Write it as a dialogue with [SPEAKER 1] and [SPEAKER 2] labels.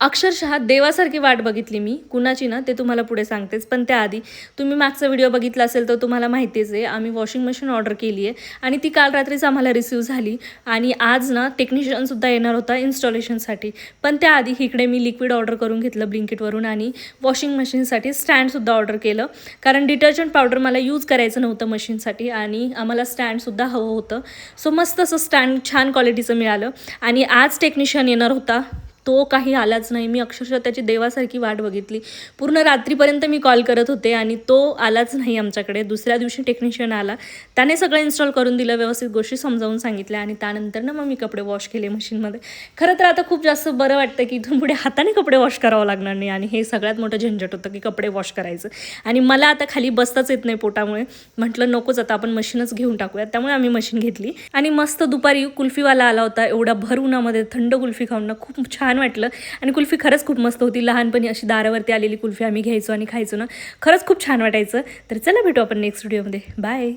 [SPEAKER 1] अक्षरशः देवासारखी वाट बघितली मी. कुणाची ना ते तुम्हाला पुढे सांगतेच. पण त्याआधी तुम्ही मागचा व्हिडिओ बघितला असेल तर तुम्हाला माहितीच आहे आम्ही वॉशिंग मशीन ऑर्डर केली आहे आणि ती काल रात्रीच आम्हाला रिसीव्ह झाली आणि आज ना टेक्निशियनसुद्धा येणार होता इन्स्टॉलेशनसाठी. पण त्याआधी इकडे मी लिक्विड ऑर्डर करून घेतलं ब्लिंकिटवरून आणि वॉशिंग मशीनसाठी स्टँडसुद्धा ऑर्डर केलं. कारण डिटर्जंट पावडर मला यूज करायचं नव्हतं मशीनसाठी आणि आम्हाला स्टँडसुद्धा हवं होतं. सो मस्त असं स्टँड छान क्वालिटीचं मिळालं आणि आज टेक्निशियन येणार होता. तो काही आलाच नाही. मी अक्षरशः त्याची देवासारखी वाट बघितली. पूर्ण रात्रीपर्यंत मी कॉल करत होते आणि तो आलाच नाही आमच्याकडे. दुसऱ्या दिवशी टेक्निशियन आला. त्याने सगळं इन्स्टॉल करून दिलं, व्यवस्थित गोष्टी समजावून सांगितल्या आणि त्यानंतर ना मग मी कपडे वॉश केले मशीनमध्ये. खरं तर आता खूप जास्त बरं वाटतं की इथून पुढे हाताने कपडे वॉश करावं लागणार नाही आणि हे सगळ्यात मोठं झंझट होतं की कपडे वॉश करायचं. आणि मला आता खाली बसताच येत नाही पोटामुळे. म्हटलं नकोच, आता आपण मशीनच घेऊन टाकूयात. त्यामुळे आम्ही मशीन घेतली आणि मस्त दुपारी कुल्फीवाला आला होता. एवढ्या भर उन्हामध्ये थंड कुल्फी खाऊन ना खूप छान वाटलं आणि कुल्फी खरंच खूप मस्त होती. लहानपणी अशी दारावरती आलेली कुल्फी आम्ही घ्यायचो आणि खायचो ना, खरंच खूप छान वाटायचं. तर चला भेटू आपण नेक्स्ट व्हिडिओमध्ये. बाय.